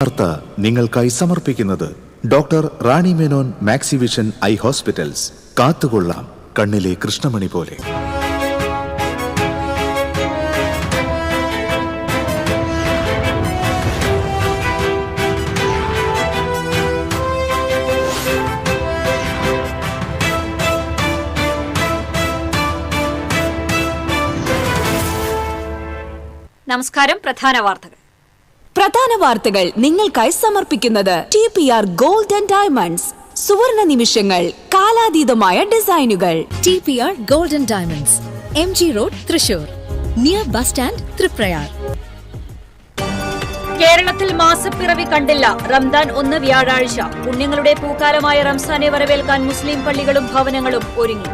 വാർത്ത നിങ്ങൾക്കായി സമർപ്പിക്കുന്നത് doctor Rani Menon Maxivision I hospitals. കാത്തുകൊള്ളാം കണ്ണിലെ കൃഷ്ണമണി പോലെ. നമസ്കാരം. പ്രധാന വാർത്തകൾ നിങ്ങൾക്കായി സമർപ്പിക്കുന്നത് TPR ഗോൾഡ് ആൻഡ് ഡയമണ്ട്സ്. സുവർണ നിമിഷങ്ങൾ, കാലാതീതമായ ഡിസൈനുകൾ. TPR gold and diamonds, MG road, Thrissur, near bus stand, Triprayar. കേരളത്തിൽ മാസപ്പിറവി കണ്ടില്ല. റംദാൻ 1 വ്യാഴാഴ്ച. പുണ്യങ്ങളുടെ പൂക്കാലമായ റംസാനെ വരവേൽക്കാൻ മുസ്ലിം പള്ളികളും ഭവനങ്ങളും ഒരുങ്ങി.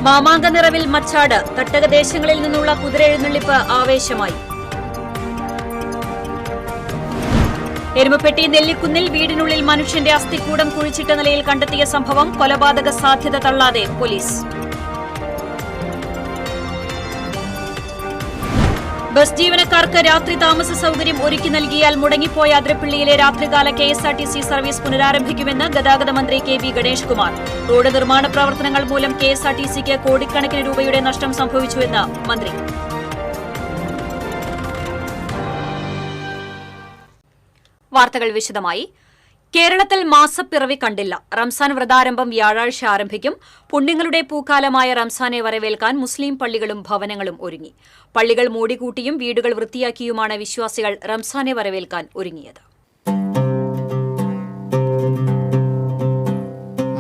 മാമാങ്ക നിറവിൽ മച്ചാട്. തട്ടകദേശങ്ങളിൽ നിന്നുള്ള കുതിരെഴുന്നള്ളിപ്പ് ആവേശമായി. എരുമപ്പെട്ടി നെല്ലിക്കുന്നിൽ വീടിനുള്ളിൽ മനുഷ്യന്റെ അസ്ഥിക്കൂടം കുഴിച്ചിട്ട നിലയിൽ കണ്ടെത്തിയ സംഭവം. കൊലപാതക സാധ്യത തള്ളാതെ പോലീസ്. ബസ് ജീവനക്കാർക്ക് രാത്രി താമസ സൌകര്യം ഒരുക്കി നൽകിയാൽ മുടങ്ങിപ്പോയ അതിരപ്പിള്ളിയിലെ രാത്രികാല KSRTC സർവീസ് പുനരാരംഭിക്കുമെന്ന് ഗതാഗത മന്ത്രി KV ഗണേഷ് കുമാർ. റോഡ് നിർമ്മാണ പ്രവർത്തനങ്ങൾ മൂലം KSRTCക്ക് കോടിക്കണക്കിന് രൂപയുടെ നഷ്ടം സംഭവിച്ചുവെന്ന് മന്ത്രി. വാർത്തകൾ വിശദമായി. കേരളത്തിൽ മാസപ്പിറവി കണ്ടില്ല. റംസാൻ വ്രതാരംഭം വ്യാഴാഴ്ച ആരംഭിക്കും. പുണ്യങ്ങളുടെ പൂക്കാലമായ റംസാനെ വരവേൽക്കാൻ മുസ്ലിം പള്ളികളും ഭവനങ്ങളും ഒരുങ്ങി. പള്ളികൾ മൂടിക്കൂട്ടിയും വീടുകൾ വൃത്തിയാക്കിയുമാണ് വിശ്വാസികൾ റംസാനെ വരവേൽക്കാൻ ഒരുങ്ങിയത്.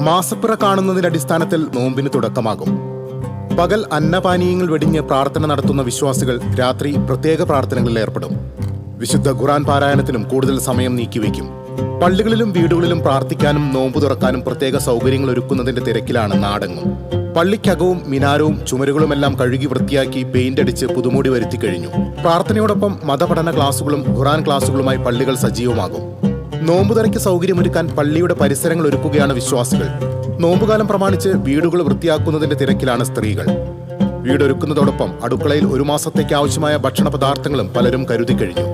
മാസപ്പിറ കാണുന്നതിന്റെ അടിസ്ഥാനത്തിൽ നോമ്പിന് തുടക്കമാകും. പകൽ അന്നപാനീയങ്ങൾ വെടിഞ്ഞ് പ്രാർത്ഥന നടത്തുന്ന വിശ്വാസികൾ രാത്രി പ്രത്യേക പ്രാർത്ഥനകളിൽ ഏർപ്പെടും. വിശുദ്ധ ഖുർആൻ പാരായണത്തിനും കൂടുതൽ സമയം നീക്കിവെക്കും. പള്ളികളിലും വീടുകളിലും പ്രാർത്ഥിക്കാനും നോമ്പ് തുറക്കാനും പ്രത്യേക സൗകര്യങ്ങൾ ഒരുക്കുന്നതിന്റെ തിരക്കിലാണ് നാടെങ്ങും. പള്ളിക്കകവും മിനാരവും ചുമരുകളുമെല്ലാം കഴുകി വൃത്തിയാക്കി പെയിന്റ് അടിച്ച് പുതുമൂടി വരുത്തി കഴിഞ്ഞു. പ്രാർത്ഥനയോടൊപ്പം മതപഠന ക്ലാസുകളും ഖുർആൻ ക്ലാസുകളുമായി പള്ളികൾ സജീവമാകും. നോമ്പുതുറയ്ക്ക് സൗകര്യമൊരുക്കാൻ പള്ളിയുടെ പരിസരങ്ങൾ ഒരുക്കുകയാണ് വിശ്വാസികൾ. നോമ്പുകാലം പ്രമാണിച്ച് വീടുകൾ വൃത്തിയാക്കുന്നതിന്റെ തിരക്കിലാണ് സ്ത്രീകൾ. വീടൊരുക്കുന്നതോടൊപ്പം അടുക്കളയിൽ 1 മാസത്തേക്ക് ആവശ്യമായ ഭക്ഷണ പദാർത്ഥങ്ങളും പലരും കരുതി കഴിഞ്ഞു.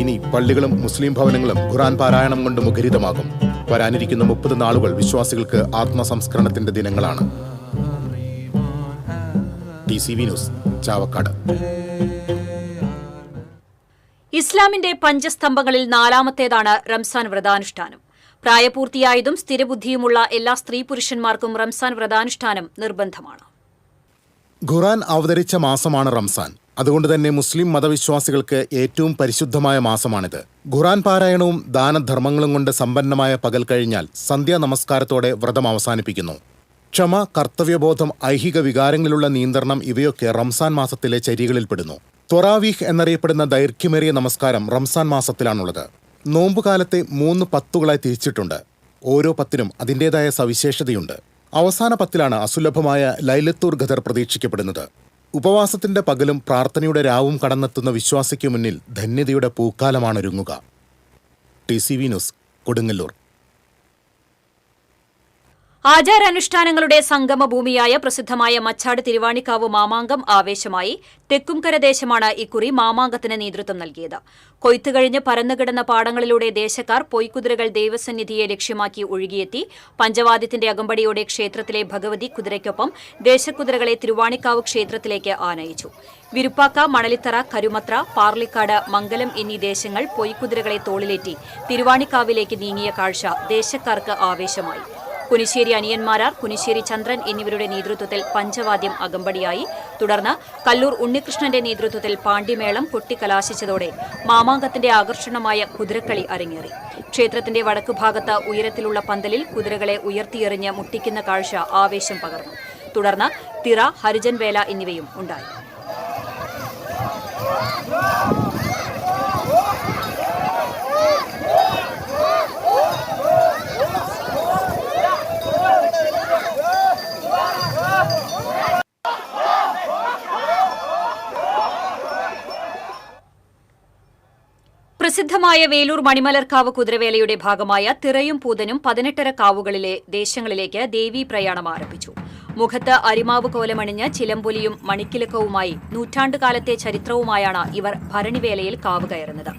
ഇനി പള്ളികളും മുസ്ലിം ഭവനങ്ങളും ഖുർആൻ പാരായണം കൊണ്ട് മുഖരിതമാകും. വരാനിരിക്കുന്ന 30 നാളുകൾ വിശ്വാസികൾക്ക് ആത്മസംസ്കരണത്തിന്റെ ദിനങ്ങളാണ്. TCV news, Chavakkad. ഇസ്ലാമിന്റെ പഞ്ചസ്തംഭങ്ങളിൽ 4ാമത്തേതാണ് റംസാൻ വ്രതാനുഷ്ഠാനം. പ്രായപൂർത്തിയായതും സ്ഥിരബുദ്ധിയുമുള്ള എല്ലാ സ്ത്രീ പുരുഷന്മാർക്കും റംസാൻ വ്രതാനുഷ്ഠാനം നിർബന്ധമാണ്. ഖുർആൻ അവതരിച്ച മാസമാണ് റംസാൻ. അതുകൊണ്ട് തന്നെ മുസ്ലിം മതവിശ്വാസികൾക്ക് ഏറ്റവും പരിശുദ്ധമായ മാസമാണിത്. ഖുർആൻ പാരായണവും ദാനധർമ്മങ്ങളും കൊണ്ട് സമ്പന്നമായ പകൽ കഴിഞ്ഞാൽ സന്ധ്യാ നമസ്കാരത്തോടെ വ്രതം അവസാനിപ്പിക്കുന്നു. ക്ഷമ, കർത്തവ്യബോധം, ഐഹിക വികാരങ്ങളിലുള്ള നിയന്ത്രണം ഇവയൊക്കെ റംസാൻ മാസത്തിലെ ചര്യകളിൽപ്പെടുന്നു. ത്വറാവീഹ് എന്നറിയപ്പെടുന്ന ദൈർഘ്യമേറിയ നമസ്കാരം റംസാൻ മാസത്തിലാണുള്ളത്. നോമ്പുകാലത്തെ 3 പത്തുകളായി തിരിച്ചിട്ടുണ്ട്. ഓരോ പത്തിനും അതിൻ്റെതായ സവിശേഷതയുണ്ട്. അവസാന 10ലാണ് അസുലഭമായ ലൈലത്തുൽ ഖദർ പ്രതീക്ഷിക്കപ്പെടുന്നത്. ഉപവാസത്തിന്റെ പകലും പ്രാർത്ഥനയുടെ രാവും കടന്നെത്തുന്ന വിശ്വാസിക്ക് മുന്നിൽ ധന്യതയുടെ പൂക്കാലമാണൊരുങ്ങുക. TCV news, Kodungallur. ആചാരാനുഷ്ഠാനങ്ങളുടെ സംഗമഭൂമിയായ പ്രസിദ്ധമായ മച്ചാട് തിരുവാണിക്കാവ് മാമാങ്കം ആവേശമായി. തെക്കുംകര ദേശമാണ് ഇക്കുറി മാമാങ്കത്തിന് നേതൃത്വം നൽകിയത്. കൊയ്ത്തു കഴിഞ്ഞ് പരന്നുകിടന്ന പാടങ്ങളിലൂടെ ദേശക്കാർ പൊയ്ക്കുതിരകൾ ദൈവസന്നിധിയെ ലക്ഷ്യമാക്കി ഒഴുകിയെത്തി. പഞ്ചവാദ്യത്തിന്റെ അകമ്പടിയോടെ ക്ഷേത്രത്തിലെ ഭഗവതി കുതിരയ്ക്കൊപ്പം ദേശക്കുതിരകളെ തിരുവാണിക്കാവ് ക്ഷേത്രത്തിലേക്ക് ആനയിച്ചു. വിരുപ്പാക്ക, മണലിത്തറ, കരുമത്ര, പാർലിക്കാട്, മംഗലം എന്നീ ദേശങ്ങൾ പൊയ്ക്കുതിരകളെ തോളിലേറ്റി തിരുവാണിക്കാവിലേക്ക് നീങ്ങിയ കാഴ്ച ദേശക്കാർക്ക് ആവേശമായി. കുനിശ്ശേരി അനിയന്മാരാർ, കുനിശ്ശേരി ചന്ദ്രൻ എന്നിവരുടെ നേതൃത്വത്തിൽ പഞ്ചവാദ്യം അകമ്പടിയായി. തുടർന്ന് കല്ലൂർ ഉണ്ണികൃഷ്ണന്റെ നേതൃത്വത്തിൽ പാണ്ഡിമേളം കൊട്ടിക്കലാശിച്ചതോടെ മാമാങ്കത്തിന്റെ ആകർഷണമായ കുതിരക്കളി അരങ്ങേറി. ക്ഷേത്രത്തിന്റെ വടക്കുഭാഗത്ത് ഉയരത്തിലുള്ള പന്തലിൽ കുതിരകളെ ഉയർത്തിയെറിഞ്ഞ് മുട്ടിക്കുന്ന കാഴ്ച ആവേശം പകർന്നു. തുടർന്ന് തിറ, ഹരിജൻ വേല എന്നിവയും ഉണ്ടായി. പ്രസിദ്ധമായ വേലൂർ മണിമലർക്കാവ് കുതിരവേലയുടെ ഭാഗമായ തിറയും പൂതനും 18 കാവുകളിലെ ദേശങ്ങളിലേക്ക് ദേവീ പ്രയാണം ആരംഭിച്ചു. മുഖത്ത് അരിമാവ് കോലമണിഞ്ഞ് ചിലമ്പൊലിയും മണിക്കിലുക്കവുമായി നൂറ്റാണ്ടുകാലത്തെ ചരിത്രവുമായാണ് ഇവർ ഭരണിവേലയിൽ കാവുകയറുന്നത്.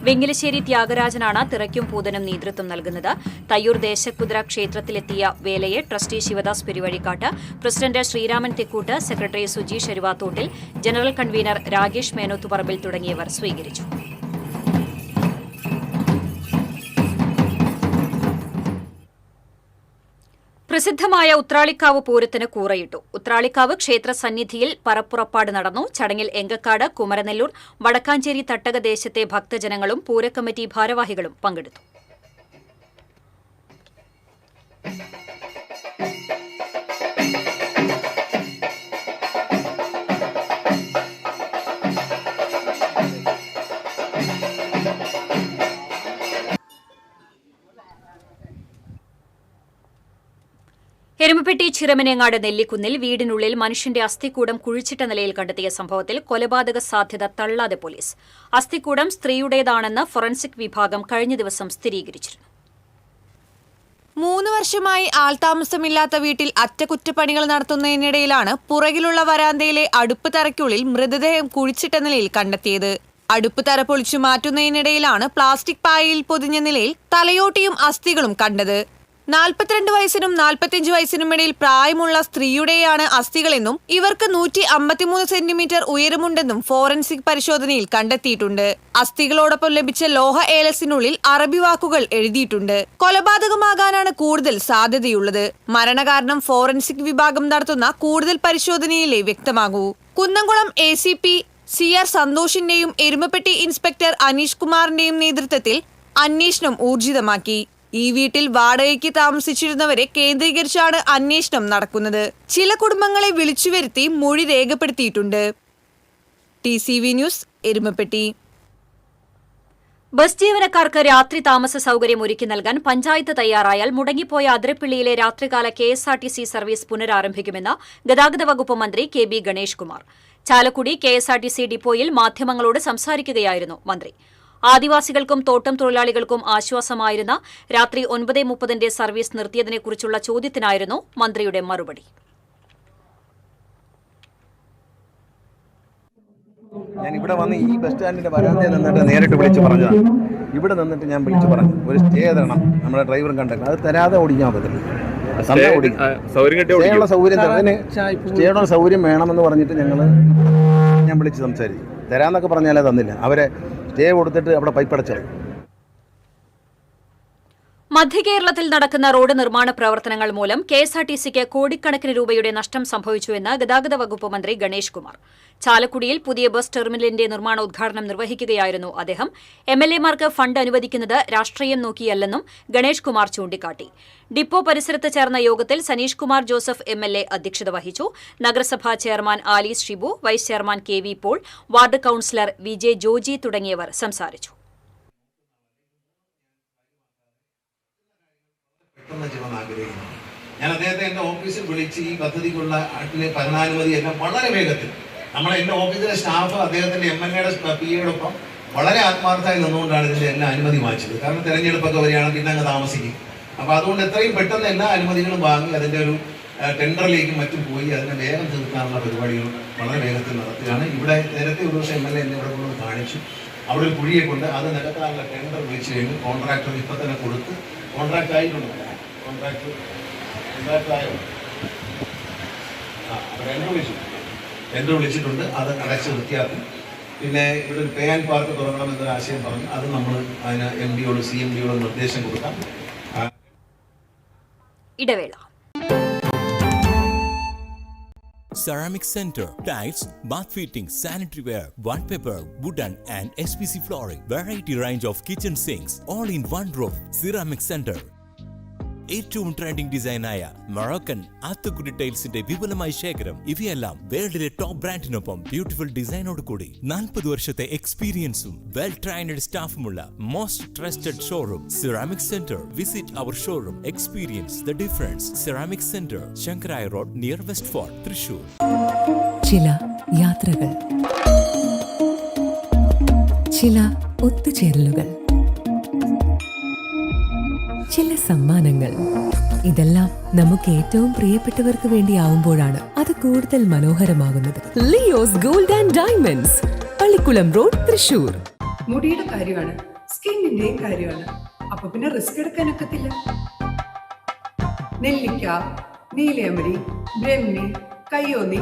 വെങ്കിലശ്ശേരി ത്യാഗരാജനാണ് തിറയ്ക്കും പൂതനും നേതൃത്വം നൽകുന്നത്. തയ്യൂർ ദേശക്കുതിര ക്ഷേത്രത്തിലെത്തിയ വേലയെ trustee Sivadas Peruvazhikkatt, president Sreeraman Thekkoot, secretary Sujeesh Aruvathottil, general convener Ragesh Menothuparambil തുടങ്ങിയവർ സ്വീകരിച്ചു. പ്രസിദ്ധമായ ഉത്രാളിക്കാവ് പൂരത്തിന് കൂറയിട്ടു. ഉത്രാളിക്കാവ് ക്ഷേത്ര സന്നിധിയിൽ പറപ്പുറപ്പാട് നടന്നു. ചടങ്ങിൽ എങ്കക്കാട്, കുമരനെല്ലൂർ, വടക്കാഞ്ചേരി തട്ടക ദേശത്തെ ഭക്തജനങ്ങളും പൂരക്കമ്മിറ്റി ഭാരവാഹികളും പങ്കെടുത്തു. എരുമപ്പെട്ടി ചിറമനേങ്ങാട് നെല്ലിക്കുന്നിൽ വീടിനുള്ളിൽ മനുഷ്യന്റെ അസ്ഥിക്കൂടം കുഴിച്ചിട്ട നിലയിൽ കണ്ടെത്തിയ സംഭവത്തിൽ കൊലപാതക സാധ്യത തള്ളാതെ പോലീസ്. അസ്ഥിക്കൂടം സ്ത്രീയുടേതാണെന്ന് ഫോറൻസിക് വിഭാഗം കഴിഞ്ഞ ദിവസം സ്ഥിരീകരിച്ചിരുന്നു. 3 വർഷമായി ആൾതാമസമില്ലാത്ത വീട്ടിൽ അറ്റകുറ്റപ്പണികൾ നടത്തുന്നതിനിടയിലാണ് പുറകിലുള്ള വരാന്തയിലെ അടുപ്പ് തറയ്ക്കുള്ളിൽ മൃതദേഹം കുഴിച്ചിട്ട നിലയിൽ കണ്ടെത്തിയത്. അടുപ്പ് തറ പൊളിച്ചു മാറ്റുന്നതിനിടയിലാണ് പ്ലാസ്റ്റിക് പായയിൽ പൊതിഞ്ഞ നിലയിൽ തലയോട്ടിയും അസ്ഥികളും കണ്ടത്. 42 വയസ്സിനും 45 വയസ്സിനും ഇടയിൽ പ്രായമുള്ള സ്ത്രീയുടെയാണ് അസ്ഥികളെന്നും ഇവർക്ക് 153 സെന്റിമീറ്റർ ഉയരമുണ്ടെന്നും ഫോറൻസിക് പരിശോധനയിൽ കണ്ടെത്തിയിട്ടുണ്ട്. അസ്ഥികളോടൊപ്പം ലഭിച്ച ലോഹ ഏലസിനുള്ളിൽ അറബി വാക്കുകൾ എഴുതിയിട്ടുണ്ട്. കൊലപാതകമാകാനാണ് കൂടുതൽ സാധ്യതയുള്ളത്. മരണകാരണം ഫോറൻസിക് വിഭാഗം നടത്തുന്ന കൂടുതൽ പരിശോധനയിലേ വ്യക്തമാകൂ. കുന്നംകുളം ACP CR സന്തോഷിന്റെയും എരുമപ്പെട്ടി ഇൻസ്പെക്ടർ അനീഷ് കുമാറിന്റെയും നേതൃത്വത്തിൽ അന്വേഷണം ഊർജിതമാക്കി. ഈ വീട്ടിൽ വാടകയ്ക്ക് താമസിച്ചിരുന്നവരെ കേന്ദ്രീകരിച്ചാണ് അന്വേഷണം നടക്കുന്നത്. ചില കുടുംബങ്ങളെ വിളിച്ചുവരുത്തി മൊഴി രേഖപ്പെടുത്തിയിട്ടുണ്ട്. TCV news, Erumapetty. ബസ് ജീവനക്കാർക്ക് രാത്രി താമസ സൌകര്യം ഒരുക്കി നൽകാൻ പഞ്ചായത്ത് തയ്യാറായാൽ മുടങ്ങിപ്പോയ അതിരപ്പിള്ളിയിലെ രാത്രികാല KSRTC സർവീസ് പുനരാരംഭിക്കുമെന്ന് ഗതാഗത വകുപ്പ് മന്ത്രി KB ഗണേഷ് കുമാർ. ചാലക്കുടി KSRTC ഡിപ്പോയിൽ മാധ്യമങ്ങളോട് സംസാരിക്കുകയായിരുന്നു മന്ത്രി. ആദിവാസികൾക്കും തോട്ടം തൊഴിലാളികൾക്കും ആശ്വാസമായിരുന്ന രാത്രി 9:30 സർവീസ് നിർത്തിയതിനെക്കുറിച്ചുള്ള ചോദ്യത്തിനായിരുന്നു മന്ത്രിയുടെ മറുപടി. ഞാൻ ഇവിടെ വന്ന് ഈ ബസ് സ്റ്റാൻഡിന്റെ വരാന്തയിൽ നിന്നിട്ട് നേരിട്ട് വിളിച്ച് പറഞ്ഞതാണ്. ഇവിടെ നിന്നിട്ട് ഞാൻ വിളിച്ച് പറഞ്ഞു, ഒരു സ്റ്റേ തരണം നമ്മുടെ ഡ്രൈവറും കണ്ടക്ടർ. അത് തരാതെ ഓടിക്കാൻ പറ്റില്ല. സ്റ്റേയുടെ സൗകര്യം വേണമെന്ന് പറഞ്ഞിട്ട് ഞാൻ വിളിച്ച് സംസാരിച്ചു. തരാമെന്നൊക്കെ പറഞ്ഞാലേ തന്നില്ല. അവരെ സ്റ്റേ കൊടുത്തിട്ട് അവിടെ പൈപ്പടച്ചു. മധ്യകേരളത്തിൽ നടക്കുന്ന റോഡ് നിർമ്മാണ പ്രവർത്തനങ്ങൾ മൂലം KSRTCക്ക് കോടിക്കണക്കിന് രൂപയുടെ നഷ്ടം സംഭവിച്ചുവെന്ന് ഗതാഗത വകുപ്പ് മന്ത്രി ഗണേഷ് കുമാർ. ചാലക്കുടിയിൽ പുതിയ ബസ് ടെർമിനലിന്റെ നിർമ്മാണോദ്ഘാടനം നിർവഹിക്കുകയായിരുന്നു അദ്ദേഹം. MLA-മാർക്ക് ഫണ്ട് അനുവദിക്കുന്നത് രാഷ്ട്രീയം നോക്കിയല്ലെന്നും ഗണേഷ് കുമാർ ചൂണ്ടിക്കാട്ടി. ഡിപ്പോ പരിസരത്ത് ചേർന്ന യോഗത്തിൽ സനീഷ് കുമാർ ജോസഫ് MLA അധ്യക്ഷത വഹിച്ചു. നഗരസഭാ chairman Alice Shibu, vice chairman KV Paul, ward councillor VJ Joji തുടങ്ങിയവർ സംസാരിച്ചു. ഞാൻ അദ്ദേഹത്തെ എൻ്റെ ഓഫീസിൽ വിളിച്ച് ഈ പദ്ധതിക്കുള്ള ഭരണാനുമതി എല്ലാം വളരെ വേഗത്തിൽ എൻ്റെ ഓഫീസിലെ സ്റ്റാഫ് അദ്ദേഹത്തിൻ്റെ MLA-യുടെ PA-യോടൊപ്പം വളരെ ആത്മാർത്ഥമായി നിന്നുകൊണ്ടാണ് ഇതിൻ്റെ എല്ലാ അനുമതി വാങ്ങിച്ചത്. കാരണം തെരഞ്ഞെടുപ്പൊക്കെ വരികയാണ്, പിന്നെ അങ്ങ് താമസിക്കും. അപ്പോൾ അതുകൊണ്ട് എത്രയും പെട്ടെന്ന് എല്ലാ അനുമതികളും വാങ്ങി അതിൻ്റെ ഒരു ടെൻഡറിലേക്കും മറ്റും പോയി അതിനെ വേഗം തീർക്കാനുള്ള പരിപാടികൾ വളരെ വേഗത്തിൽ നടത്തുകയാണ്. ഇവിടെ നേരത്തെ ഒരു ദിവസം MLA എന്നെ ഇവിടെ കൊണ്ട് കാണിച്ചു. അവിടെ ഒരു കുഴിയെ കൊണ്ട് അത് നികത്താനുള്ള ടെൻഡർ വിളിച്ചു കഴിഞ്ഞു. കോൺട്രാക്ടർ ഇപ്പം തന്നെ കൊടുത്ത് കോൺട്രാക്ട് ആയിട്ടുണ്ട്. ടെൻഡർ വിളിച്ചിട്ടുണ്ട്. അത് അടച്ച് വൃത്തിയാക്കും. പിന്നെ ഇവിടെ ഒരു പേ ആൻഡ് പാർക്ക് തുടങ്ങണമെന്നൊരു ആശയം പറഞ്ഞു. അത് നമ്മൾ അതിന് MD-യോട് CMD-യോട് നിർദ്ദേശം കൊടുക്കാം. ഇടവേള. Ceramic Center, tiles, bath fittings, sanitary ware, wallpaper, wooden and SPC flooring, variety range of kitchen sinks, all in one roof. Ceramic Center. ഏറ്റവും ട്രെൻഡിംഗ് ഡിസൈനായ മൊറോക്കൻ ആത്തുകുടി ടൈൽസിന്റെ വിപുലമായ ശേഖരം. ഇവയെല്ലാം വേൾഡിലെ ടോപ്പ് ബ്രാൻഡിനൊപ്പം ബ്യൂട്ടിഫുൾ ഡിസൈനോട് കൂടി 40 വർഷത്തെ എക്സ്പീരിയൻസും വെൽ ട്രെയിൻഡ് സ്റ്റാഫുമുള്ള most trusted showroom ceramic centre. Visit our showroom, experience the difference. Ceramic centre, Sankaraiah road, near west fort, Thrissur. ചില യാത്രകൾ, ചില ഒത്തുചേരലുകൾ, ചില സമ്മാനങ്ങൾ, ഇതെല്ലാം നമുക്ക് ഏറ്റവും പ്രിയപ്പെട്ടവർക്ക് വേണ്ടിയാവുമ്പോഴാണ് അത് കൂടുതൽ മനോഹരമാകുന്നത്. Leo's gold and diamonds, Pallikulam road, Thrissur. മുടിയുടെ കാര്യമാണ് സ്കിന്നിന്റെയും കാര്യമാണ്. അപ്പൊ പിന്നെ റിസ്ക് എടുക്കാനൊക്കത്തില്ല. നെല്ലിക്ക, നീലയമരി, ബ്രഹ്മി, കയ്യോന്നി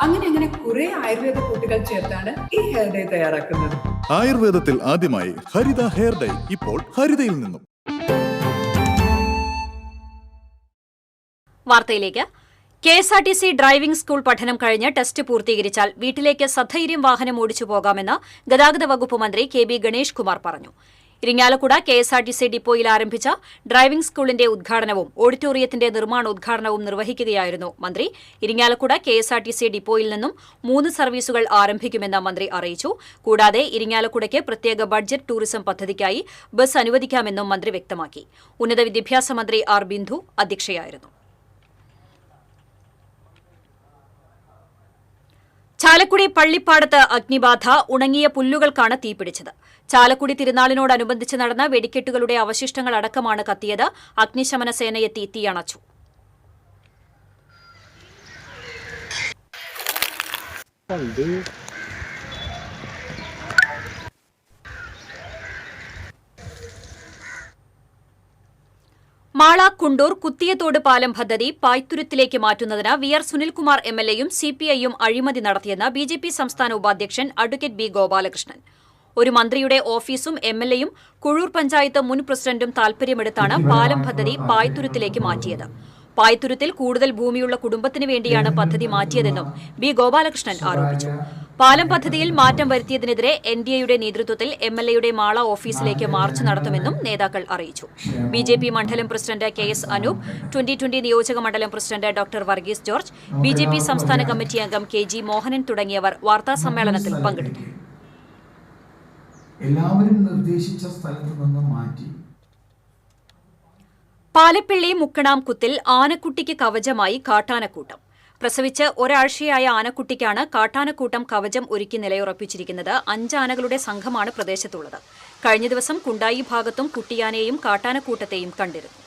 അങ്ങനെ കുറെ ആയുർവേദ കൂട്ടുകൾ ചേർത്താണ് ഈ ഹെയർ ഡേ തയ്യാറാക്കുന്നത്. ആയുർവേദത്തിൽ ആദ്യമായി ഹരിത ഹെയർ ഡൈ ഇപ്പോൾ ഹരിതയിൽ നിന്നും. വാർത്തയിലേക്ക്. KSRTC ഡ്രൈവിംഗ് സ്കൂൾ പഠനം കഴിഞ്ഞ് ടെസ്റ്റ് പൂർത്തീകരിച്ചാൽ വീട്ടിലേക്ക് സധൈര്യം വാഹനം ഓടിച്ചു പോകാമെന്ന് ഗതാഗത വകുപ്പ് മന്ത്രി KB ഗണേഷ് കുമാർ പറഞ്ഞു. ഇരിങ്ങാലക്കുട KSRTC ഡിപ്പോയിൽ ആരംഭിച്ച ഡ്രൈവിംഗ് സ്കൂളിന്റെ ഉദ്ഘാടനവും ഓഡിറ്റോറിയത്തിന്റെ നിർമ്മാണോദ്ഘാടനവും നിർവഹിക്കുകയായിരുന്നു മന്ത്രി. ഇരിങ്ങാലക്കുട KSRTC ഡിപ്പോയിൽ നിന്നും 3 സർവീസുകൾ ആരംഭിക്കുമെന്ന് മന്ത്രി അറിയിച്ചു. കൂടാതെ ഇരിങ്ങാലക്കുടയ്ക്ക് പ്രത്യേക ബഡ്ജറ്റ് ടൂറിസം പദ്ധതിക്കായി ബസ് അനുവദിക്കാമെന്നും മന്ത്രി വ്യക്തമാക്കി. ഉന്നത വിദ്യാഭ്യാസ മന്ത്രി R ബിന്ദു അധ്യക്ഷയായിരുന്നു. ചാലക്കുടി പള്ളിപ്പാടത്ത് അഗ്നിബാധ. ഉണങ്ങിയ പുല്ലുകൾക്കാണ് തീപിടിച്ചത്. ചാലക്കുടി തിരുനാളിനോടനുബന്ധിച്ച് നടന്ന വെടിക്കെട്ടുകളുടെ അവശിഷ്ടങ്ങൾ അടക്കമാണ് കത്തിയത്. അഗ്നിശമന സേനയെത്തി തീയണച്ചു. മാള കുണ്ടൂർ കുത്തിയത്തോട് പാലം പദ്ധതി പായ്ത്തുരുത്തിലേക്ക് മാറ്റുന്നതിന് VR സുനിൽകുമാർ MLAയും CPIയും അഴിമതി നടത്തിയെന്ന് BJP സംസ്ഥാന ഉപാധ്യക്ഷൻ അഡ്വക്കേറ്റ് B ഗോപാലകൃഷ്ണൻ. ഒരു മന്ത്രിയുടെ ഓഫീസും MLAയും കുഴൂർ പഞ്ചായത്ത് മുൻ പ്രസിഡന്റും താൽപര്യമെടുത്താണ് പാലം പദ്ധതി പായ്ത്തുരുത്തിലേക്ക് മാറ്റിയത്. പായ്ത്തുരുത്തിൽ കൂടുതൽ ഭൂമിയുള്ള കുടുംബത്തിന് വേണ്ടിയാണ് പദ്ധതി മാറ്റിയതെന്നും B ഗോപാലകൃഷ്ണൻ ആരോപിച്ചു. പാലം പദ്ധതിയിൽ മാറ്റം വരുത്തിയതിനെതിരെ NDAയുടെ നേതൃത്വത്തിൽ MLAയുടെ മാള ഓഫീസിലേക്ക് മാർച്ച് നടത്തുമെന്നും നേതാക്കൾ അറിയിച്ചു. BJP മണ്ഡലം പ്രസിഡന്റ് KS അനൂപ്, 2020 നിയോജക മണ്ഡലം president doctor Varghese George, BJP സംസ്ഥാന കമ്മിറ്റി അംഗം KG മോഹനൻ തുടങ്ങിയവർ വാർത്താസമ്മേളനത്തിൽ പങ്കെടുത്തു. എല്ലാവരും നിർദ്ദേശിച്ച സ്ഥലത്ത് നിന്ന് മാറ്റി. പാലപ്പിള്ളി മുക്കണാംകുത്തിൽ ആനക്കുട്ടിക്ക് കവചമായി കാട്ടാനക്കൂട്ടം. പ്രസവിച്ച് ഒരാഴ്ചയായ ആനക്കുട്ടിക്കാണ് കാട്ടാനക്കൂട്ടം കവചം ഒരുക്കി നിലയുറപ്പിച്ചിരിക്കുന്നത്. 5 ആനകളുടെ സംഘമാണ് പ്രദേശത്തുള്ളത്. കഴിഞ്ഞ ദിവസം കുണ്ടായി ഭാഗത്തും കുട്ടിയാനയെയും കാട്ടാനക്കൂട്ടത്തെയും കണ്ടിരുന്നു.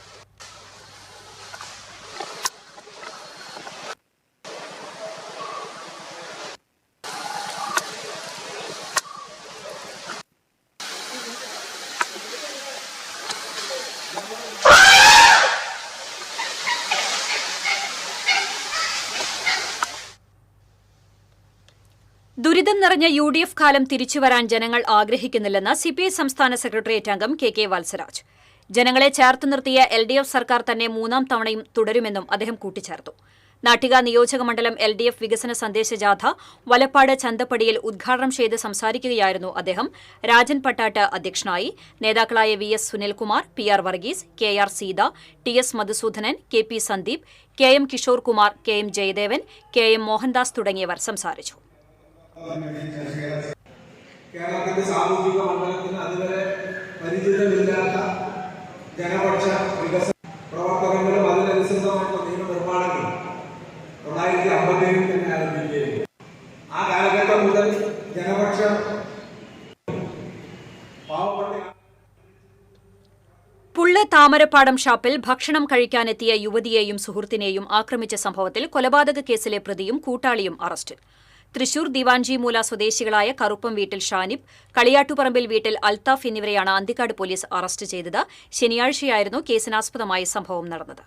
ദുരിതം നിറഞ്ഞ UDF കാലം തിരിച്ചുവരാൻ ജനങ്ങൾ ആഗ്രഹിക്കുന്നില്ലെന്ന് CPI സംസ്ഥാന സെക്രട്ടേറിയറ്റ് അംഗം KK വത്സരാജ്. ജനങ്ങളെ ചേർത്ത് നിർത്തിയ LDF സർക്കാർ തന്നെ 3ാം തവണയും തുടരുമെന്നും അദ്ദേഹം കൂട്ടിച്ചേർത്തു. നാട്ടിക നിയോജക മണ്ഡലം LDF വികസന സന്ദേശ ജാഥ വലപ്പാട് ചന്തപ്പടിയിൽ ഉദ്ഘാടനം ചെയ്ത് സംസാരിക്കുകയായിരുന്നു അദ്ദേഹം. രാജൻ പട്ടാട്ട് അധ്യക്ഷനായി. നേതാക്കളായ VS Sunilkumar, PR Varghese, KR Sita, TS Madhusoodanan, KP Sandeep, KM Kishore Kumar, KM Jayadevan, KM Mohandas തുടങ്ങിയവർ സംസാരിച്ചു. കേരളത്തിന്റെ സാമൂഹിക മണ്ഡലത്തിന് അതുവരെ പരിചിതമില്ലാത്ത ജനപക്ഷ വികസന പ്രവർത്തനങ്ങളും അതിനനുസൃതമായിട്ടുള്ള നിയമനിർമ്മാണങ്ങളും 1957 തന്നെ ആരംഭിക്കുകയും ആ കാലഘട്ടം മുതൽ ജനപക്ഷ പുള്ള് താമരപ്പാടം ഷാപ്പിൽ ഭക്ഷണം കഴിക്കാനെത്തിയ യുവതിയെയും സുഹൃത്തിനെയും ആക്രമിച്ച സംഭവത്തിൽ കൊലപാതക കേസിലെ പ്രതിയും കൂട്ടാളിയും അറസ്റ്റിൽ. തൃശൂർ ദിവാൻജിമൂല സ്വദേശികളായ കറുപ്പം വീട്ടിൽ ഷാനിബ്, കളിയാട്ടുപറമ്പിൽ വീട്ടിൽ അൽത്താഫ് എന്നിവരെയാണ് അന്തിക്കാട് പോലീസ് അറസ്റ്റ് ചെയ്തത്. ശനിയാഴ്ചയായിരുന്നു കേസിനാസ്പദമായ സംഭവം നടന്നത്.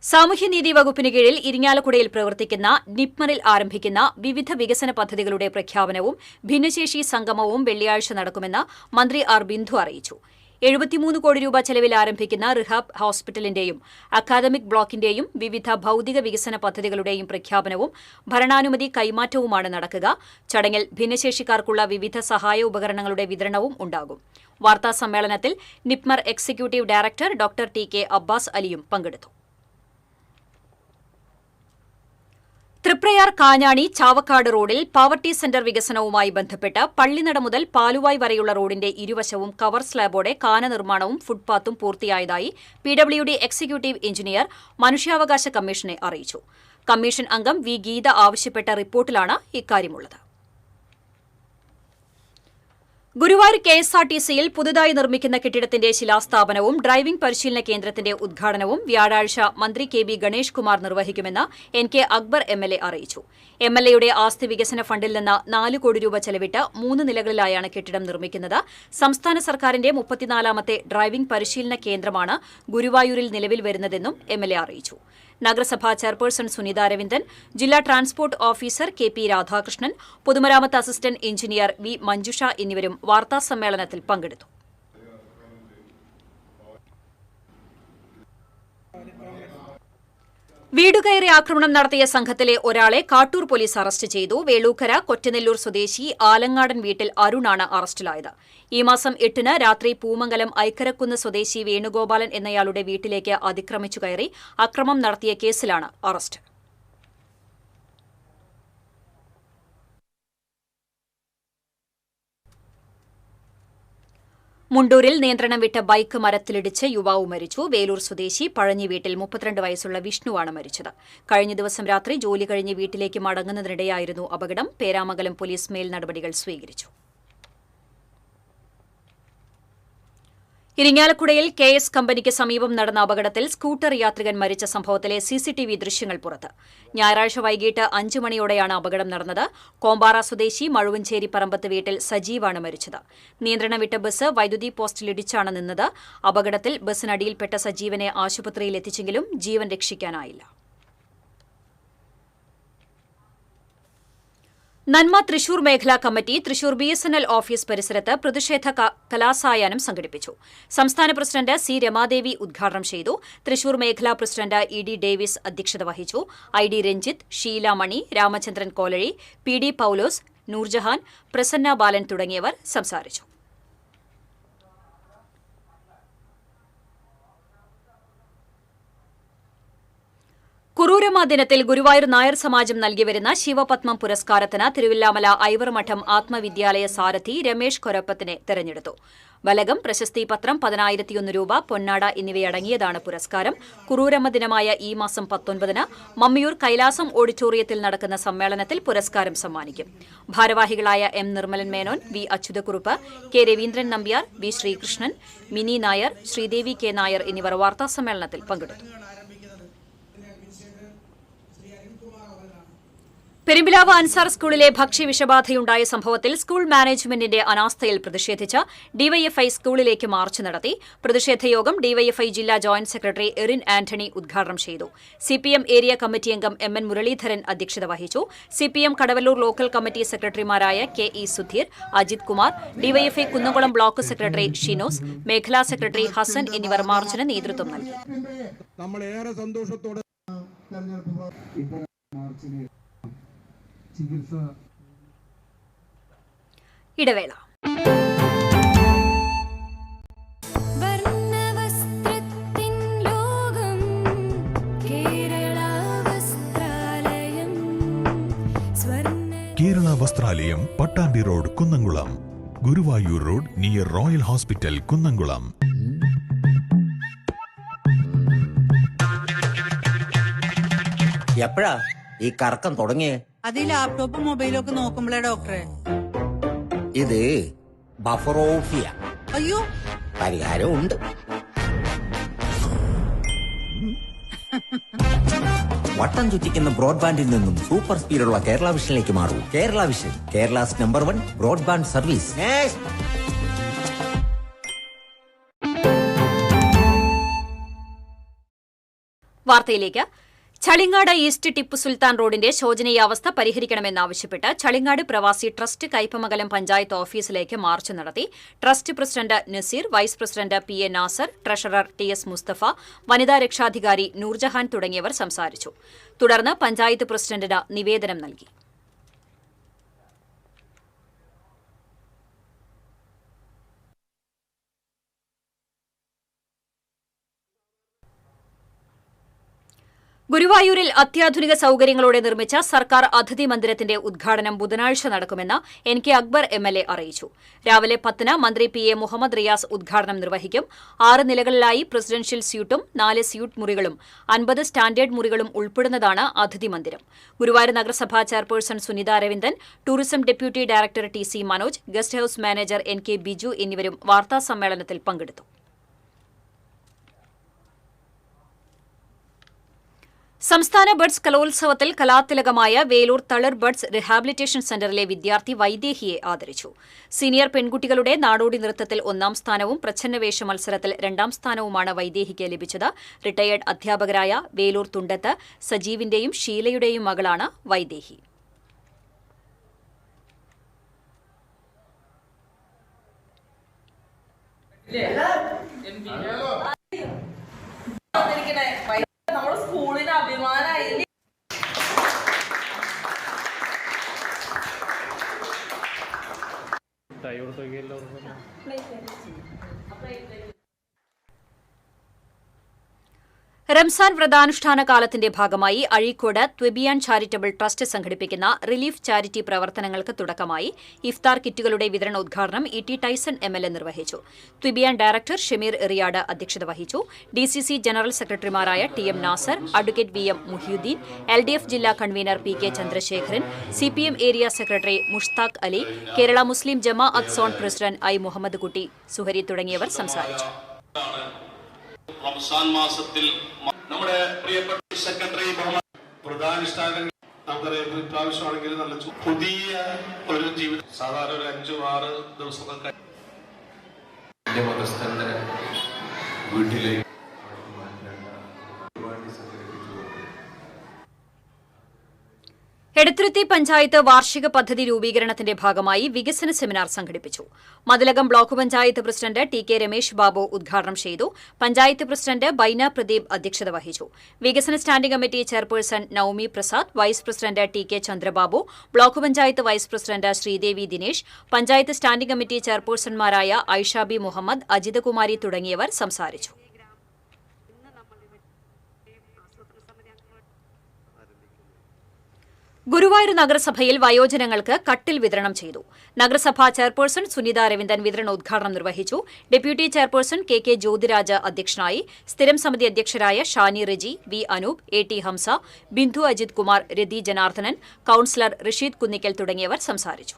സാമൂഹ്യനീതി വകുപ്പിന് കീഴിൽ ഇരിങ്ങാലക്കുടയിൽ പ്രവർത്തിക്കുന്ന നിപ്മറിൽ ആരംഭിക്കുന്ന വിവിധ വികസന പദ്ധതികളുടെ പ്രഖ്യാപനവും ഭിന്നശേഷി സംഗമവും വെള്ളിയാഴ്ച നടക്കുമെന്ന് മന്ത്രി R ബിന്ദു അറിയിച്ചു. 73 കോടി രൂപ ചെലവിൽ ആരംഭിക്കുന്ന റിഹാബ് ഹോസ്പിറ്റലിന്റെയും അക്കാദമിക് ബ്ലോക്കിന്റെയും വിവിധ ഭൌതിക വികസന പദ്ധതികളുടെയും പ്രഖ്യാപനവും ഭരണാനുമതി കൈമാറ്റവുമാണ് നടക്കുക. ചടങ്ങിൽ ഭിന്നശേഷിക്കാർക്കുള്ള വിവിധ സഹായ ഉപകരണങ്ങളുടെ വിതരണവും ഉണ്ടാകും. വാർത്താസമ്മേളനത്തിൽ NIPMR executive director doctor TK Abbas അലിയും പങ്കെടുത്തു. തൃപ്രയാർ കാഞ്ഞാണി ചാവക്കാട് റോഡിൽ പാവർട്ടി സെന്റർ വികസനവുമായി ബന്ധപ്പെട്ട് പള്ളിനട മുതൽ പാലുവായ് വരെയുള്ള റോഡിന്റെ ഇരുവശവും കവർ സ്ലാബോടെ കാന നിർമ്മാണവും ഫുട്പാത്തും പൂർത്തിയായതായി PWD എക്സിക്യൂട്ടീവ് എഞ്ചിനീയർ മനുഷ്യാവകാശ കമ്മീഷനെ അറിയിച്ചു. കമ്മീഷൻ അംഗം V ഗീത ആവശ്യപ്പെട്ട റിപ്പോർട്ടിലാണ് ഇക്കാര്യമുള്ളത്. ഗുരുവായൂർ KSRTCയിൽ പുതുതായി നിർമ്മിക്കുന്ന കെട്ടിടത്തിന്റെ ശിലാസ്ഥാപനവും ഡ്രൈവിംഗ് പരിശീലന കേന്ദ്രത്തിന്റെ ഉദ്ഘാടനവും വ്യാഴാഴ്ച മന്ത്രി KB Ganesh Kumar നിർവഹിക്കുമെന്ന് NK Akbar MLA അറിയിച്ചു. MLAയുടെ ആസ്തി വികസന ഫണ്ടിൽ നിന്ന് 4 കോടി രൂപ ചെലവിട്ട് 3 നിലകളിലായാണ് കെട്ടിടം നിർമ്മിക്കുന്നത്. സംസ്ഥാന സർക്കാരിന്റെ 34ാമത്തെ ഡ്രൈവിംഗ് പരിശീലന കേന്ദ്രമാണ് ഗുരുവായൂരിൽ നിലവിൽ വരുന്നതെന്നും MLA അറിയിച്ചു. നഗരസഭാ ചെയർപേഴ്സൺ സുനിത അരവിന്ദൻ, ജില്ലാ ട്രാൻസ്പോർട്ട് ഓഫീസർ KP രാധാകൃഷ്ണൻ, പൊതുമരാമത്ത് അസിസ്റ്റന്റ് എഞ്ചിനീയർ V മഞ്ജുഷ എന്നിവരും വാർത്താസമ്മേളനത്തിൽ പങ്കെടുത്തു. വീടുകയറി ആക്രമണം നടത്തിയ സംഘത്തിലെ ഒരാളെ കാട്ടൂർ പോലീസ് അറസ്റ്റ് ചെയ്തു. വേളൂക്കര കൊറ്റനെല്ലൂർ സ്വദേശി ആലങ്ങാടൻ വീട്ടിൽ അരുണാണ് അറസ്റ്റിലായത്. ഈ മാസം 8-ന് രാത്രി പൂമംഗലം ഐക്കരക്കുന്ന് സ്വദേശി വേണുഗോപാലൻ എന്നയാളുടെ വീട്ടിലേക്ക് അതിക്രമിച്ചു കയറി അക്രമം നടത്തിയ കേസിലാണ് അറസ്റ്റ്. മുണ്ടൂരിൽ നിയന്ത്രണം വിട്ട ബൈക്ക് മരത്തിലിടിച്ച് യുവാവ് മരിച്ചു. വേലൂർ സ്വദേശി പഴഞ്ഞി വീട്ടിൽ 32 വയസ്സുള്ള വിഷ്ണുവാണ് മരിച്ചത്. കഴിഞ്ഞ ദിവസം രാത്രി ജോലി കഴിഞ്ഞ് വീട്ടിലേക്ക് മടങ്ങുന്നതിനിടെയായിരുന്നു അപകടം. പേരാമംഗലം പോലീസ് മേൽ നടപടികൾ സ്വീകരിച്ചു. ഇരിങ്ങാലക്കുടയിൽ KS കമ്പനിക്ക് സമീപം നടന്ന അപകടത്തിൽ സ്കൂട്ടർ യാത്രികൻ മരിച്ച സംഭവത്തിലെ CCTV ദൃശ്യങ്ങൾ പുറത്ത്. ഞായറാഴ്ച വൈകിട്ട് 5 മണിയോടെയാണ് അപകടം നടന്നത്. കോമ്പാറ സ്വദേശി മഴുവഞ്ചേരി പറമ്പത്ത് വീട്ടിൽ സജീവാണ് മരിച്ചത്. നിയന്ത്രണം വിട്ട ബസ് വൈദ്യുതി പോസ്റ്റിലിടിച്ചാണ് നിന്നത്. അപകടത്തിൽ ബസ്സിനടിയിൽപ്പെട്ട സജീവനെ ആശുപത്രിയിൽ എത്തിച്ചെങ്കിലും ജീവൻ രക്ഷിക്കാനായില്ല. നന്മ തൃശൂർ മേഖലാ കമ്മിറ്റി തൃശൂർ BSNL ഓഫീസ് പരിസരത്ത് പ്രതിഷേധ കലാസായാഹ്നം സംഘടിപ്പിച്ചു. സംസ്ഥാന പ്രസിഡന്റ് C രമാദേവി ഉദ്ഘാടനം ചെയ്തു. തൃശൂർ മേഖലാ പ്രസിഡന്റ് ED ഡേവിസ് അധ്യക്ഷത വഹിച്ചു. ID രഞ്ജിത്ത്, ഷീല മണി, രാമചന്ദ്രൻ കോലഴി, PD പൌലോസ്, നൂർജഹാൻ, പ്രസന്ന ബാലൻ തുടങ്ങിയവർ സംസാരിച്ചു. കുറൂരമ ദിനത്തിൽ ഗുരുവായൂർ നായർ സമാജം നൽകിവരുന്ന ശിവപത്മം പുരസ്കാരത്തിന് തിരുവില്ലാമല ഐവർമഠം ആത്മവിദ്യാലയ സാരഥി രമേഷ് കൊരപ്പത്തിനെ തെരഞ്ഞെടുത്തു. വലകം, പ്രശസ്തി പത്രം, 10,001 രൂപ, പൊന്നാട എന്നിവയടങ്ങിയതാണ് പുരസ്കാരം. കുറൂരമ ദിനമായ ഈ മാസം 19-ന് മമ്മിയൂർ കൈലാസം ഓഡിറ്റോറിയത്തിൽ നടക്കുന്ന സമ്മേളനത്തിൽ പുരസ്കാരം സമ്മാനിക്കും. ഭാരവാഹികളായ M Nirmalan Menon, V Achuthakurup, K Raveendran Nambiar, V Sreekrishnan, Mini Nair, Sreedevi K Nair എന്നിവർ വാർത്താസമ്മേളനത്തിൽ പങ്കെടുത്തു. പെരുമ്പിലാവ് അൻസാർ സ്കൂളിലെ ഭക്ഷ്യവിഷബാധയുണ്ടായ സംഭവത്തിൽ സ്കൂൾ മാനേജ്മെന്റിന്റെ അനാസ്ഥയിൽ പ്രതിഷേധിച്ച് ഡിവൈഎഫ്ഐ സ്കൂളിലേക്ക് മാർച്ച് നടത്തി. പ്രതിഷേധയോഗം ഡിവൈഎഫ്ഐ ജില്ലാ ജോയിന്റ് സെക്രട്ടറി എറിൻ ആന്റണി ഉദ്ഘാടനം ചെയ്തു. CPM ഏരിയ കമ്മിറ്റി അംഗം MN മുരളീധരൻ അധ്യക്ഷത വഹിച്ചു. CPM കടവല്ലൂർ ലോക്കൽ കമ്മിറ്റി സെക്രട്ടറിമാരായ KE Sudheer, Ajith Kumar, DYFI Kunnamkulam block secretary Shinos, മേഖലാ സെക്രട്ടറി ഹസൻ എന്നിവർ മാർച്ചിന് നേതൃത്വം നൽകി. ഇടവേള. Kerala Vasthralayam, Pattambi road, Kunnamkulam. Guruvayur road near royal hospital, Kunnamkulam. എപ്പോഴാ ഈ കറക്കം തുടങ്ങിയേ? അത് ഈ ലാപ്ടോപ്പും മൊബൈലും ഒക്കെ നോക്കുമ്പോഴേ ഡോക്ടറെ. ഇത് ബഫറോഫിയ. അയ്യോ, പരിഹാരമുണ്ട്. വട്ടം ചുറ്റിക്കുന്ന ബ്രോഡ്ബാൻഡിൽ നിന്നും സൂപ്പർ സ്പീഡുള്ള കേരള വിഷനിലേക്ക് മാറൂ. Kerala vision, Kerala's #1 broadband service. വാർത്തയിലേക്ക്. ചളിങ്ങാട് ഈസ്റ്റ് ടിപ്പു സുൽത്താൻ റോഡിന്റെ ശോചനീയാവസ്ഥ പരിഹരിക്കണമെന്നാവശ്യപ്പെട്ട് ചളിങ്ങാട് പ്രവാസി ട്രസ്റ്റ് കയ്പമംഗലം പഞ്ചായത്ത് ഓഫീസിലേക്ക് മാർച്ച് നടത്തി. Trust president Nazeer, vice president PA Nasar, treasurer TS Musthafa, വനിതാ രക്ഷാധികാരി നൂർജഹാൻ തുടങ്ങിയവർ സംസാരിച്ചു. തുടർന്ന് പഞ്ചായത്ത് പ്രസിഡന്റിന് നിവേദനം നൽകി. ഗുരുവായൂരിൽ അത്യാധുനിക സൌകര്യങ്ങളോടെ നിർമ്മിച്ച സർക്കാർ അതിഥി മന്ദിരത്തിന്റെ ഉദ്ഘാടനം ബുധനാഴ്ച നടക്കുമെന്ന് NK അക്ബർ MLA അറിയിച്ചു. രാവിലെ 10-ന് മന്ത്രി PA മുഹമ്മദ് റിയാസ് ഉദ്ഘാടനം നിർവഹിക്കും. 6 നിലകളിലായി പ്രസിഡൻഷ്യൽ സ്യൂട്ടും 4 സ്യൂട്ട് മുറികളും 50 സ്റ്റാൻഡേർഡ് മുറികളും ഉൾപ്പെടുന്നതാണ് അതിഥി മന്ദിരം. ഗുരുവായൂർ നഗരസഭാ chairperson Sunitha Aravindan, tourism deputy director TC Manoj, guest house manager NK Biju എന്നിവരും വാർത്താസമ്മേളനത്തിൽ പങ്കെടുത്തു. സംസ്ഥാന ബഡ്സ് കലോത്സവത്തിൽ കലാതിലകമായ വേലൂർ തളിർ ബഡ്സ് റിഹാബിലിറ്റേഷൻ സെന്ററിലെ വിദ്യാർത്ഥി വൈദേഹിയെ ആദരിച്ചു. സീനിയർ പെൺകുട്ടികളുടെ നാടോടി നൃത്തത്തിൽ 1ാം സ്ഥാനവും പ്രച്ഛന്നവേഷ മത്സരത്തിൽ 2ാം സ്ഥാനവുമാണ് വൈദേഹിക്ക് ലഭിച്ചത്. റിട്ടയേർഡ് അധ്യാപകരായ വേലൂർ തുണ്ടത്ത് സജീവിന്റെയും ഷീലയുടെയും മകളാണ് വൈദേഹി. നമ്മുടെ സ്കൂളിന് അഭിമാനമായി. റംസാൻ വ്രതാനുഷ്ഠാന കാലത്തിന്റെ ഭാഗമായി അഴീക്കോട് ത്വബിയാൻ ചാരിറ്റബിൾ ട്രസ്റ്റ് സംഘടിപ്പിക്കുന്ന റിലീഫ് ചാരിറ്റി പ്രവർത്തനങ്ങൾക്ക് തുടക്കമായി ഇഫ്താർ കിറ്റുകളുടെ വിതരണോദ്ഘാടനം ET ടൈസൺ MLA നിർവഹിച്ചു. ത്വബിയാൻ ഡയറക്ടർ ഷമീർ എറിയാട് അധ്യക്ഷത വഹിച്ചു. DCC ജനറൽ സെക്രട്ടറിമാരായ TM Nasar, advocate VM Muhiyuddin, LDF ജില്ലാ convener PK Chandrasekharan, CPM area secretary Mushtaq Ali, Kerala Muslim Jamaath zone president I Muhammad Kutty Suhari തുടങ്ങിയവർ സംസാരിച്ചു. റംസാൻ മാസത്തിൽ നമ്മുടെ പ്രിയപ്പെട്ട സെക്രട്ടറി വ്രതാനുഷ്ഠാനങ്ങൾ നമുക്കറിയാം. ഇപ്രാവശ്യമാണെങ്കിൽ നല്ല പുതിയ ഒരു ജീവിതം, സാധാരണ ഒരു 5-6 ദിവസമൊക്കെ മതസ്ഥന്റെ വീട്ടിലേക്ക് എടത്തുരുത്തി പഞ്ചായത്ത് വാർഷിക പദ്ധതി രൂപീകരണത്തിന്റെ ഭാഗമായി വികസന സെമിനാർ സംഘടിപ്പിച്ചു. Mathilakam block panchayat president TK Ramesh Babu ഉദ്ഘാടനം ചെയ്തു. പഞ്ചായത്ത് പ്രസിഡന്റ് ബൈന പ്രദീപ് അധ്യക്ഷത വഹിച്ചു. വികസന standing committee chairperson Noumi Prasad, vice president TK Chandrababu, block panchayat vice president Sreedevi Dinesh, panchayat standing committee ചെയർപേഴ്സൺമാരായ ഐഷ ബി മുഹമ്മദ്, അജിതകുമാരി തുടങ്ങിയവർ സംസാരിച്ചു. ഗുരുവായൂർ നഗരസഭയിൽ വയോജനങ്ങൾക്ക് കട്ടിൽ വിതരണം ചെയ്തു. നഗരസഭാ ചെയർപേഴ്സൺ സുനിത അരവിന്ദൻ വിതരണോദ്ഘാടനം നിർവഹിച്ചു. ഡെപ്യൂട്ടി ചെയർപേഴ്സൺ KK ജ്യോതിരാജ് അധ്യക്ഷനായി. സ്ഥിരം സമിതി അധ്യക്ഷരായ Shani Reji, V Anoop, AT Hamsa, Bindu Ajith Kumar, Rathi Janardhanan, councillor Rasheed Kunnikkal തുടങ്ങിയവർ സംസാരിച്ചു.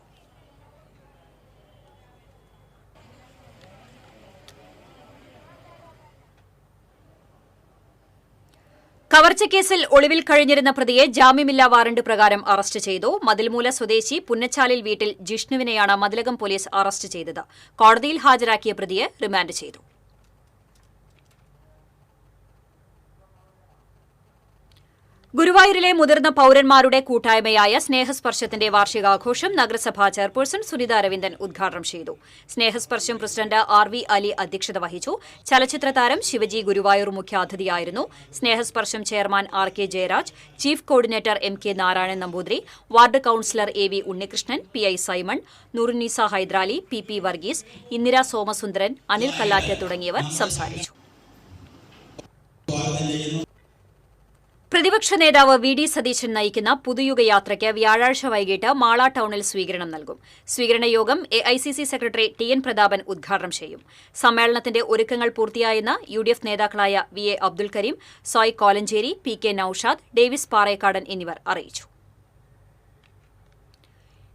കവർച്ചക്കേസിൽ ഒളിവിൽ കഴിഞ്ഞിരുന്ന പ്രതിയെ ജാമ്യമില്ലാ വാറണ്ട് പ്രകാരം അറസ്റ്റ് ചെയ്തു. മതിൽമൂല സ്വദേശി പുന്നച്ചാലിൽ വീട്ടിൽ ജിഷ്ണുവിനെയാണ് മതിലകം പോലീസ് അറസ്റ്റ് ചെയ്തത്. കോടതിയിൽ ഹാജരാക്കിയ പ്രതിയെ റിമാൻഡ് ചെയ്തു. ഗുരുവായൂരിലെ മുതിർന്ന പൌരന്മാരുടെ കൂട്ടായ്മയായ സ്നേഹസ്പർശത്തിന്റെ വാർഷികാഘോഷം നഗരസഭാ ചെയർപേഴ്സൺ സുനിത അരവിന്ദൻ ഉദ്ഘാടനം ചെയ്തു. സ്നേഹസ്പർശം പ്രസിഡന്റ് RV അലി അധ്യക്ഷത വഹിച്ചു. ചലച്ചിത്ര താരം ശിവജി ഗുരുവായൂർ മുഖ്യാതിഥിയായിരുന്നു. Snehasparsham chairman RK Jayaraj, chief coordinator MK Narayanan Namboothiri, ward councillor AV Unnikrishnan, PI Simon, Noorunnisa Haidarali, PP Varghese, Indira Somasundaran, Anil Kallatt തുടങ്ങിയവർ സംസാരിച്ചു. പ്രതിപക്ഷ നേതാവ് VD സതീശൻ നയിക്കുന്ന പുതുയുഗ യാത്രയ്ക്ക് വ്യാഴാഴ്ച വൈകിട്ട് മാള ടൌണിൽ സ്വീകരണം നൽകും. സ്വീകരണ യോഗം AICC സെക്രട്ടറി TN പ്രതാപൻ ഉദ്ഘാടനം ചെയ്യും. സമ്മേളനത്തിന്റെ ഒരുക്കങ്ങൾ പൂർത്തിയായെന്ന് UDF നേതാക്കളായ VA അബ്ദുൽ കരീം, സോയ് കോലഞ്ചേരി, PK നൌഷാദ്, ഡേവിസ് പാറേക്കാടൻ എന്നിവർ അറിയിച്ചു.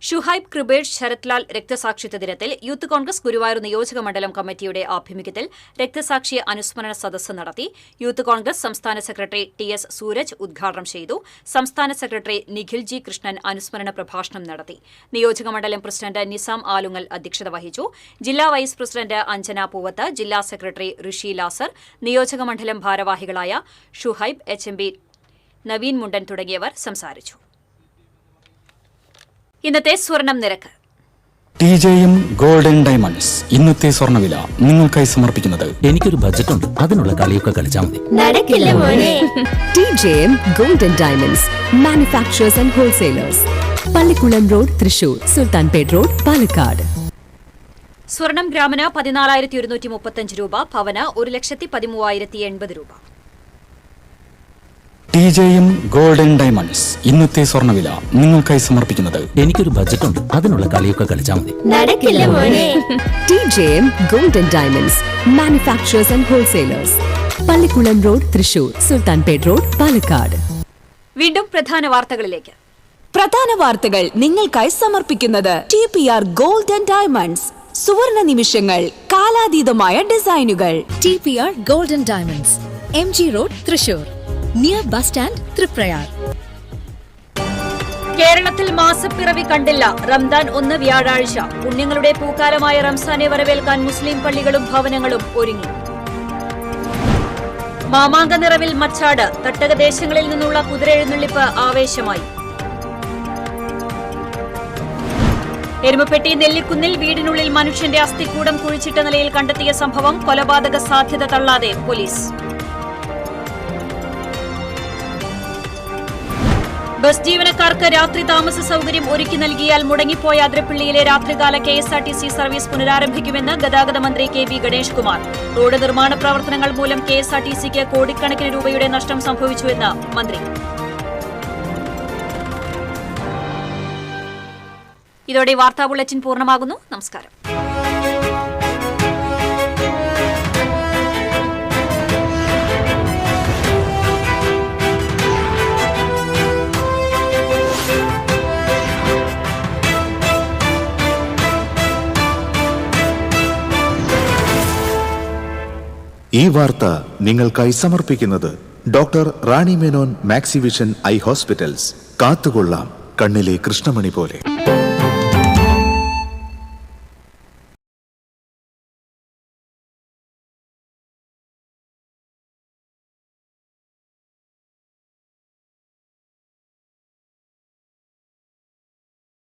ഷുഹൈബ് കൃപേഷ് ശരത്ലാൽ രക്തസാക്ഷിത്വ ദിനത്തിൽ യൂത്ത് കോൺഗ്രസ് ഗുരുവായൂർ നിയോജക മണ്ഡലം കമ്മിറ്റിയുടെ ആഭിമുഖ്യത്തിൽ രക്തസാക്ഷി അനുസ്മരണ സദസ്സ് നടത്തി. യൂത്ത് കോൺഗ്രസ് സംസ്ഥാന സെക്രട്ടറി TS സൂരജ് ഉദ്ഘാടനം ചെയ്തു. സംസ്ഥാന സെക്രട്ടറി നിഖിൽ G കൃഷ്ണൻ അനുസ്മരണ പ്രഭാഷണം നടത്തി. നിയോജക മണ്ഡലം പ്രസിഡന്റ് നിസാം ആലുങ്ങൽ അധ്യക്ഷത വഹിച്ചു. ജില്ലാ വൈസ് പ്രസിഡന്റ് അഞ്ജന പൂവത്ത്, ജില്ലാ സെക്രട്ടറി ഋഷി ലാസർ, നിയോജക മണ്ഡലം ഭാരവാഹികളായ ഷുഹൈബ്, HMB നവീൻ മുണ്ടൻ തുടങ്ങിയവർ സംസാരിച്ചു. ഇന്നത്തെ സ്വർണം നിരക്ക്. TJM ഗോൾഡൻ ഡയമണ്ട്സ് ഇന്നത്തെ സ്വർണ്ണവില നിങ്ങൾക്കായി സമർപ്പിക്കുന്നത്. എനിക്കൊരു ബജറ്റ് ഉണ്ട്, അതിനുള്ള കളിയൊക്കെ കളിച്ചാൽ മതി. TJM golden diamonds manufacturers and wholesalers, Pallikulam road, Thrissur, Sultanpet road, Palakkad. സ്വർണം ഗ്രാമിന് 14,135 രൂപ, പവന് 1,13,080 രൂപ. TJM ഗോൾഡൻ ഡയമണ്ട്സ് ഇന്നത്തെ സ്വർണ്ണവില നിങ്ങൾക്കായി സമർപ്പിക്കുന്നത് എനിക്കൊരു ബജറ്റുണ്ട്, അതിനുള്ള കളിയൊക്കെ കളിച്ചാൽ മതി. നടക്കില്ല മോനെ. TJM golden diamonds manufacturers and wholesalers, Pallikulam road, Thrissur, Sultanpet road, Palakkad. വീണ്ടും പ്രധാന വാർത്തകളിലേക്ക്. പ്രധാന വാർത്തകൾ നിങ്ങൾക്കായി സമർപ്പിക്കുന്നത് TPR ഗോൾഡൻ ഡയമണ്ട്സ്, സുവർണ നിമിഷങ്ങൾ, കാലാതീതമായ ഡിസൈനുകൾ. TPR Golden Diamonds, MG Road, Thrissur, near bus stand, Tripprayar. കേരളത്തിൽ മാസപ്പിറവി കണ്ടില്ല. റംദാൻ 1 വ്യാഴാഴ്ച. പുണ്യങ്ങളുടെ പൂക്കാലമായ റംസാനെ വരവേൽക്കാൻ മുസ്ലിം പള്ളികളും ഭവനങ്ങളും ഒരുങ്ങി. മാമാങ്ക നിറവിൽ മച്ചാട്. തട്ടകദേശങ്ങളിൽ നിന്നുള്ള കുതിരെഴുന്നള്ളിപ്പ് ആവേശമായി. എരുമപ്പെട്ടി നെല്ലിക്കുന്നിൽ വീടിനുള്ളിൽ മനുഷ്യന്റെ അസ്ഥിക്കൂടം കുഴിച്ചിട്ട നിലയിൽ കണ്ടെത്തിയ സംഭവം കൊലപാതക സാധ്യത തള്ളാതെ പോലീസ്. ബസ് ജീവനക്കാർക്ക് രാത്രി താമസ സൌകര്യം ഒരുക്കി നൽകിയാൽ മുടങ്ങിപ്പോയ അതിരപ്പള്ളിയിലെ രാത്രികാല KSRTC സർവീസ് പുനരാരംഭിക്കുമെന്ന് ഗതാഗത മന്ത്രി KV ഗണേഷ് കുമാർ. റോഡ് നിർമ്മാണ പ്രവർത്തനങ്ങൾ മൂലം KSRTCക്ക് കോടിക്കണക്കിന് രൂപയുടെ നഷ്ടം സംഭവിച്ചുവെന്ന് മന്ത്രി. ഇതോടെ വാർത്താ ബുള്ളറ്റിൻ പൂർണ്ണമാകുന്നു. നമസ്കാരം. ഈ വാർത്ത നിങ്ങൾക്കായി സമർപ്പിക്കുന്നത് doctor Rani Menon Maxivision I hospitals. കാത്തുകൊള്ളാം കണ്ണിലെ കൃഷ്ണമണി പോലെ.